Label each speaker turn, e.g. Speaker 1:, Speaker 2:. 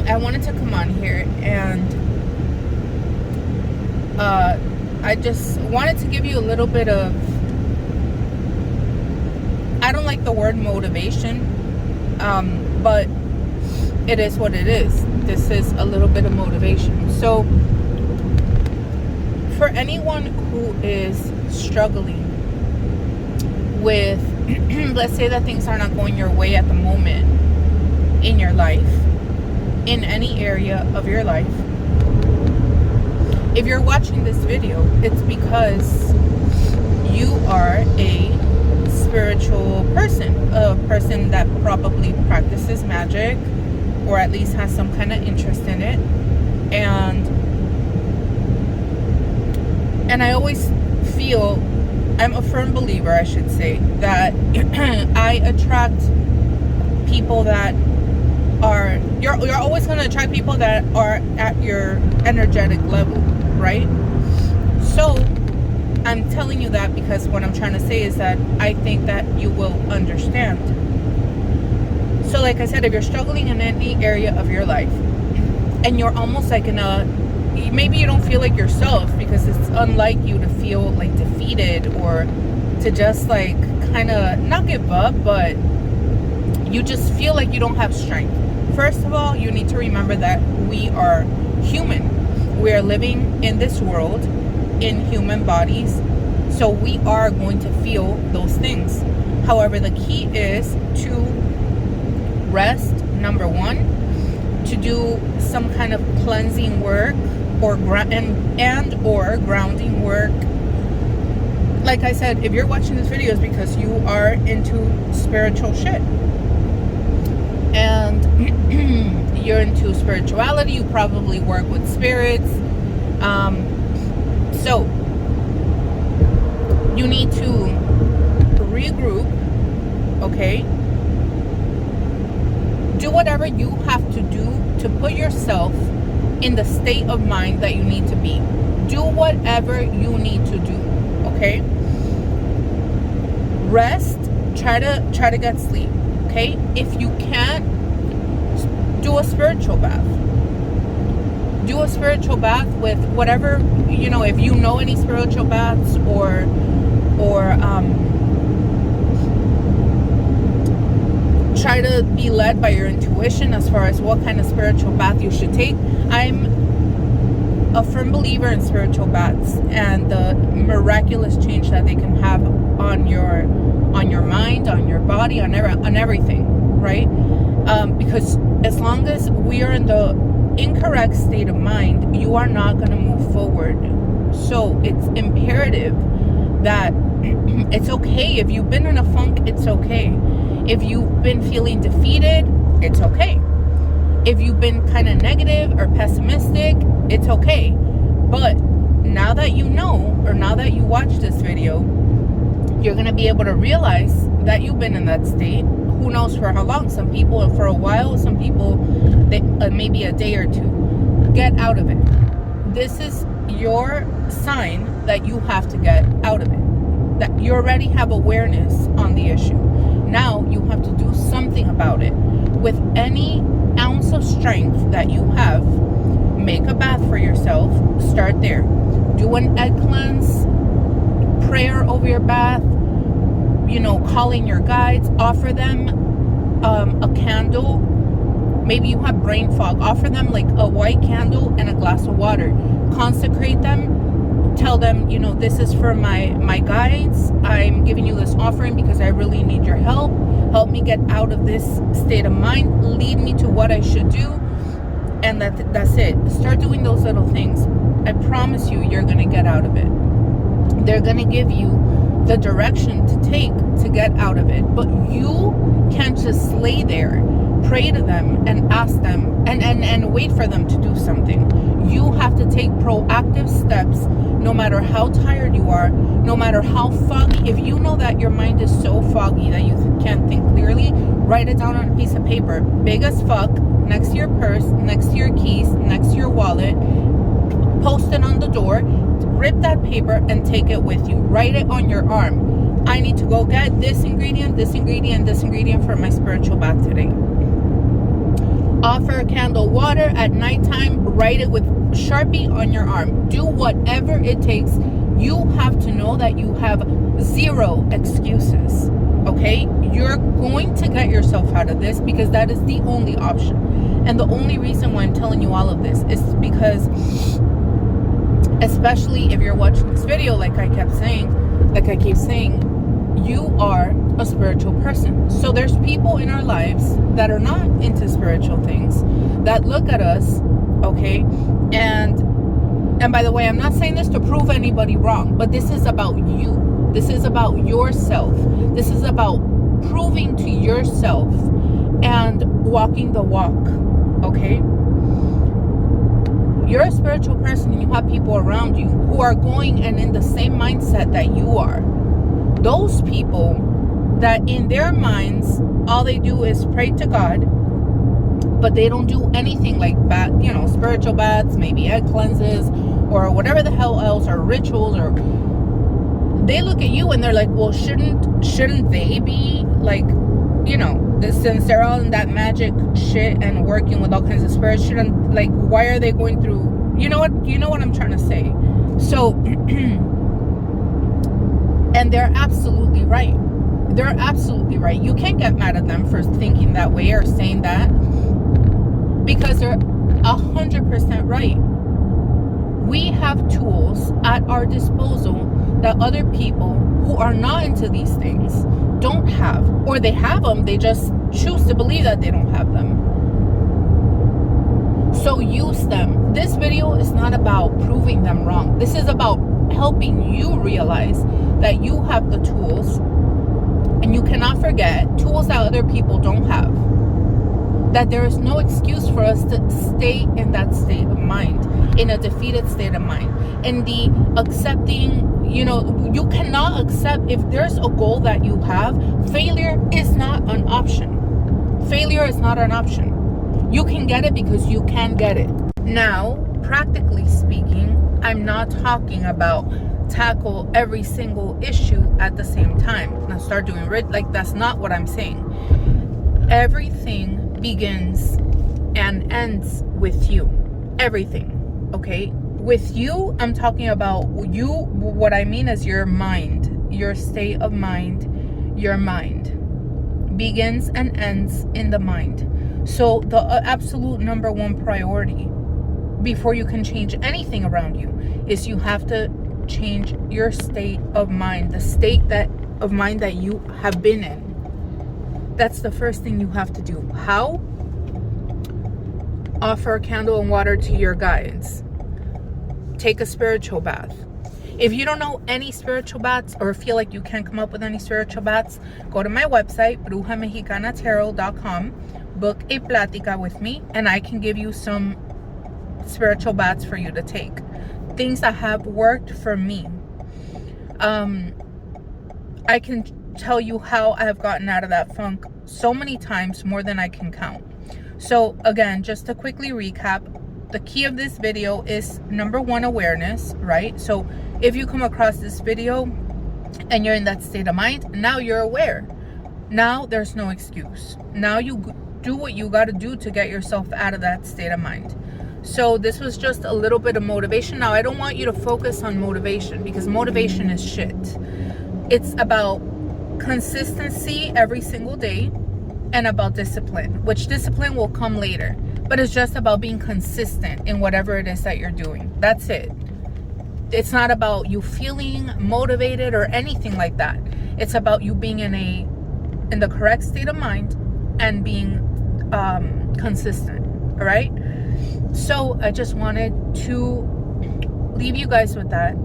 Speaker 1: I wanted to come on here and I just wanted to give you a little bit of, I don't like the word motivation, but it is what it is. This is a little bit of motivation. So for anyone who is struggling with, let's say that things are not going your way at the moment in your life, in any area of your life, if you're watching this video, it's because you are a spiritual person, a person that probably practices magic or at least has some kind of interest in it. And I always feel, I'm a firm believer, I should say, that I attract people that are, you're always going to attract people that are at your energetic level, right? So I'm telling you that because what I'm trying to say is that I think that you will understand. So like I said, if you're struggling in any area of your life and you're almost like in a, maybe you don't feel like yourself because it's unlike you to feel like defeated or to just like kind of not give up, but you just feel like you don't have strength. First of all, you need to remember that we are human. We are living in this world in human bodies, so we are going to feel those things. However, the key is to rest, number one, to do some kind of cleansing work or or grounding work. Like I said, if you're watching this video, it's because you are into spiritual shit and you're into spirituality. You probably work with spirits. So you need to regroup, okay? Do whatever you have to do to put yourself in the state of mind that you need to be. Do whatever you need to do, okay? Rest, try to get sleep, okay? If you can't, do a spiritual bath. Do a spiritual bath with whatever, you know, if you know any spiritual baths or try to be led by your intuition as far as what kind of spiritual bath you should take. I'm a firm believer in spiritual baths and the miraculous change that they can have on your mind, on your body, on everything, right? Because as long as we are in the incorrect state of mind, you are not going to move forward. So it's imperative that it's okay if you've been in a funk. It's okay if you've been feeling defeated. It's okay if you've been kind of negative or pessimistic. It's okay. But now that you know, or now that you watch this video, you're going to be able to realize that you've been in that state. Who knows for how long? Some people for a while, some people maybe a day or two. Get out of it. This is your sign that you have to get out of it, that you already have awareness on the issue. Now you have to do something about it. With any ounce of strength that you have, make a bath for yourself. Start there. Do an egg cleanse, prayer over your bath, you know, calling your guides, offer them a candle. Maybe you have brain fog, offer them like a white candle and a glass of water. Consecrate them, tell them, you know, this is for my guides. I'm giving you this offering because I really need your help. Help me get out of this state of mind. Lead me to what I should do. And that's it. Start doing those little things. I promise you, you're going to get out of it. They're going to give you the direction to take to get out of it. But you can't just lay there, pray to them and ask them and wait for them to do something. You have to take proactive steps, no matter how tired you are, no matter how foggy. If you know that your mind is so foggy that you can't think clearly, write it down on a piece of paper, big as fuck, next to your purse, next to your keys, next to your wallet. Post it on the door, rip that paper and take it with you. Write it on your arm. I need to go get this ingredient, this ingredient, this ingredient for my spiritual bath today. Offer a candle water at nighttime. Write it with Sharpie on your arm. Do whatever it takes. You have to know that you have zero excuses. Okay? You're going to get yourself out of this, because that is the only option. And the only reason why I'm telling you all of this is because, especially if you're watching this video, like I keep saying, you are a spiritual person. So there's people in our lives that are not into spiritual things, that look at us, okay? And by the way, I'm not saying this to prove anybody wrong, but this is about you. This is about yourself. This is about proving to yourself and walking the walk, okay? You're a spiritual person, and you have people around you who are going and in the same mindset that you are. Those people that in their minds, all they do is pray to God, but they don't do anything like bath, spiritual baths, maybe egg cleanses, or whatever the hell else, or rituals, or they look at you and they're like, well, shouldn't they be like, since they're all in that magic shit and working with all kinds of spirits, why are they going through, you know what I'm trying to say? So, and they're absolutely right. They're absolutely right. You can't get mad at them for thinking that way or saying that, because they're 100% right. We have tools at our disposal that other people who are not into these things don't have, or they have them, they just choose to believe that they don't have them. So use them. This video is not about proving them wrong. This is about helping you realize that you have the tools, and you cannot forget tools that other people don't have. That there is no excuse for us to stay in that state of mind, in a defeated state of mind, in the accepting, you cannot accept, if there's a goal that you have, failure is not an option. Failure is not an option. You can get it because you can get it. Now, practically speaking, I'm not talking about tackle every single issue at the same time. Now start doing that's not what I'm saying. Everything begins and ends with you. Everything, okay? With you, I'm talking about you. What I mean is your mind, your state of mind. Your mind begins and ends in the mind. So the absolute number one priority before you can change anything around you is you have to change your state of mind, the state of mind that you have been in. That's the first thing you have to do. How? Offer a candle and water to your guides. Take a spiritual bath. If you don't know any spiritual baths, or feel like you can't come up with any spiritual baths, go to my website, BRUJAMEXICANATAROT.com, book a plática with me, and I can give you some spiritual baths for you to take. Things that have worked for me. I can tell you how I have gotten out of that funk so many times, more than I can count. So again, just to quickly recap, the key of this video is number one, awareness, right? So if you come across this video and you're in that state of mind, now you're aware. Now there's no excuse. Now you do what you got to do to get yourself out of that state of mind. So this was just a little bit of motivation. Now, I don't want you to focus on motivation, because motivation is shit. It's about consistency every single day, and about discipline, which discipline will come later. But it's just about being consistent in whatever it is that you're doing. That's it. It's not about you feeling motivated or anything like that. It's about you being in the correct state of mind and being consistent. All right? So I just wanted to leave you guys with that.